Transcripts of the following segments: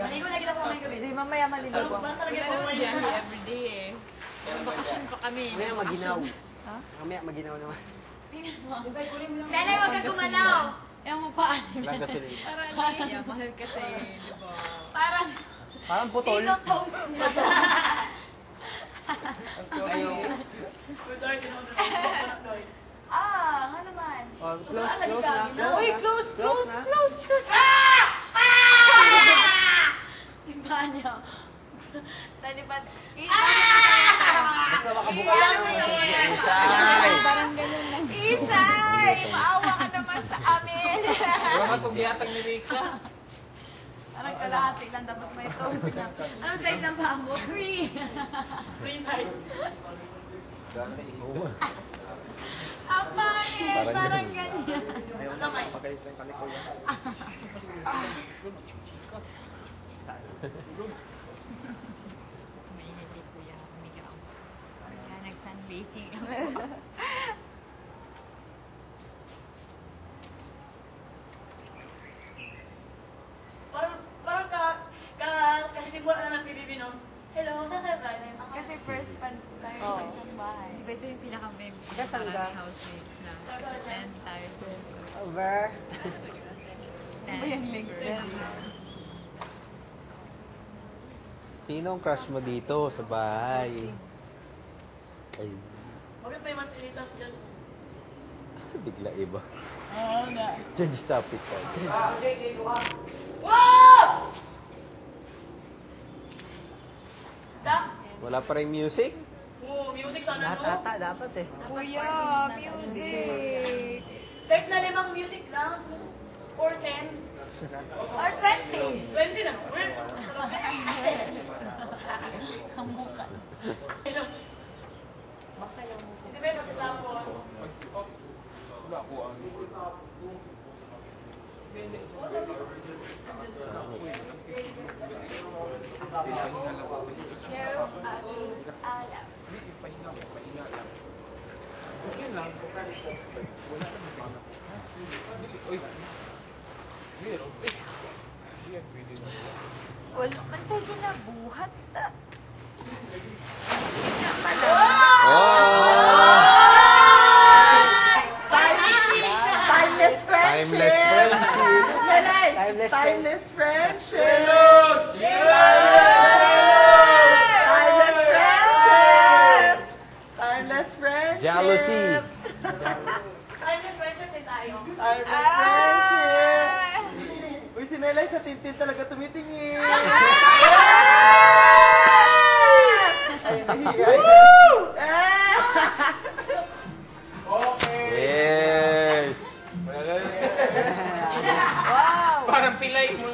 Maligo na gina ko may gabi. Hindi, mamaya maligo ko. Wala naman biyahe everyday eh. Bakasyon pa kami. Mamaya maginaw. Ha? Mamaya maginaw naman. Lelay, wag ka gumalaw. Ewan mo paano. Lang gasolina. Yeah, mahal kasi, di ba? Parang putol. Ikaw toast na. Nga naman. Close na. Uy, close. Iba niya. Talipan. Basta makabuka lang. Isay! Parang ganyan lang. Isay! Maawa ka naman sa amin. Wala itong biyatang ni Rika. Parang kalahati lang, tapos may toast na. Anong size ng paa mo? Free. Free size. Ang pangit! Parang ganyan. Ayaw na may. Pagalit lang kami ko yan. Mainit din kuya. Umigaw. Kaya nag-sunbathing. Kasisimula na ng PBB, no? Hello, saan kayo galing? Kasi first pan tayo sa isang bahay. Di ba ito yung pinaka-baby? Saan ka? Housemates na. Dance tayo. Over. Ano yung links? Sinong crush mo dito sa bahay? Ay, Bakit may mansinitas dyan? bigla iba. Oo nga. Change topic ka. Wow! Wala pa rin music? Oo, music sana, no? Lahat ata, dapat eh. Kuya, music! Text na 5 music lang. Or 10. Or 20. 20 na. Well, Ang mukha. hindi ba yung pagkatapon? Share aking alam. Wala man tayo ginabuhat. Timeless friendship! Timeless friendship! Lalay! Timeless Timeless friendship! Jealous! Timeless friendship! Timeless friendship! Jealousy! Timeless friendship din tayo. Timeless friendship! Uy, si Melay sa tintin talaga tumitingin. Ayun, nahiya. Yes! Parang pilay mo.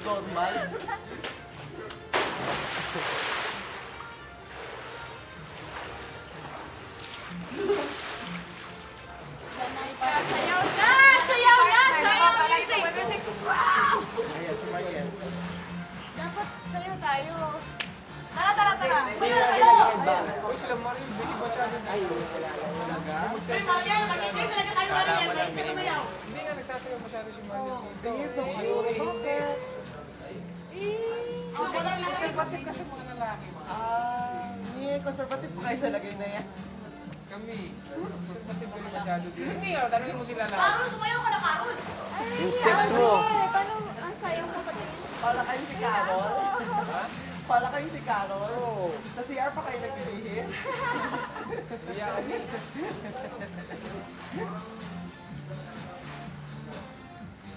Normal. Sayaw na! Sayaw na! Sayaw music! Wow! Ayan, si Mariel. Dapat sayaw tayo. Tara. Uy, sila Mario, hindi ba siya doon? Ay, Ay, Mariel, mag-enjoy talaga tayo, Mariel. Kasi mayaw. hindi nga nagsasayaw masyado si Mario dito. Dito. Si Yuri, hindi. Okay na. Conservative kasi mga lalaki. Conservative pa kayo sa lagay na yan. Kami, conservative kami masyado dito. Hindi nga, tanongin mo sila lahat. Carol, sumayaw ka na, Carol. Yung steps mo! Paano ang sayaw mo pati? Pala kayo si Carol? Pala kayo si Carol? Sa CR pa kayo nagbibihis? Kaya kami.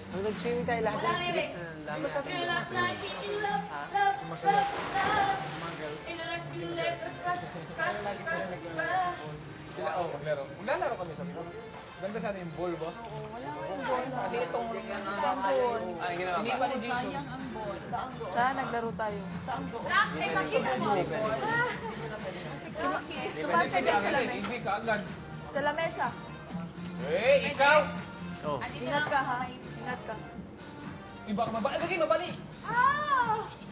Nung nag-swimming tayo lahat dyan, silip na lang natin. Feel like love, love. In a like, feel like crush. Sila, maglaro. Maglalaro kami sa ball. Ganda sana yung ball ba? Kasi itong Ano ginawa hindi ba? pa ni Jason. Sayang ang ball. Saan naglaro tayo? Ay, makita mo. Sumasay ka sa lamesa. Ibig ka agad. Sa lamesa. Eh, ikaw! Oh. Ingat ka ha. Ingat ka. Iba ka mabali. Lagi, mabali!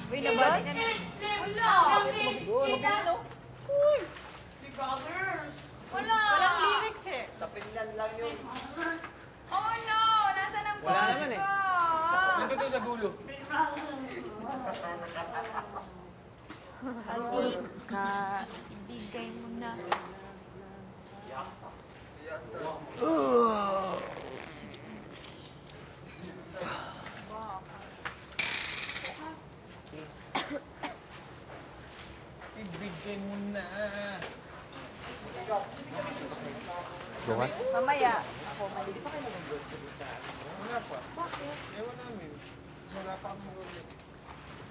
Uy, nabali na na. Walang lyrics eh. Sa Finland lang yun. Oh no! Nasaan ang Wala naman eh. ko? doon sa dulo. Halika, ibigay mo na. Ibigay mo na. Bukas? Mamaya. Wala pa. Bakit? Ewan namin. Wala pa akong sagot.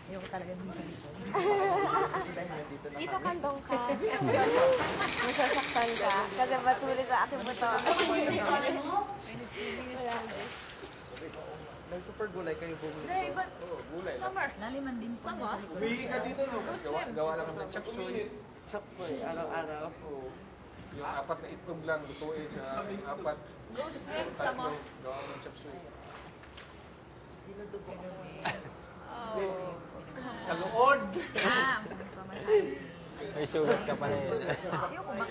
Ayoko talaga minsan dito. Dito na Dito kami. kandong ka. Masasaktan ka. Kasi baturi sa aking buto. Nag-super gulay kayo bumili. Hey, but Oo, gulay. summer. Laliman din po Sama? Gawa lang kami ng chop suey. Chapsoy, araw-araw po. Yung 4 na itlog lang, lutuin sa 4. Go swim, sama. Gawa ng chop suey. Oh. Kaluod! Ah, pamasahe. May sugat ka pa na yun. Ayoko ba?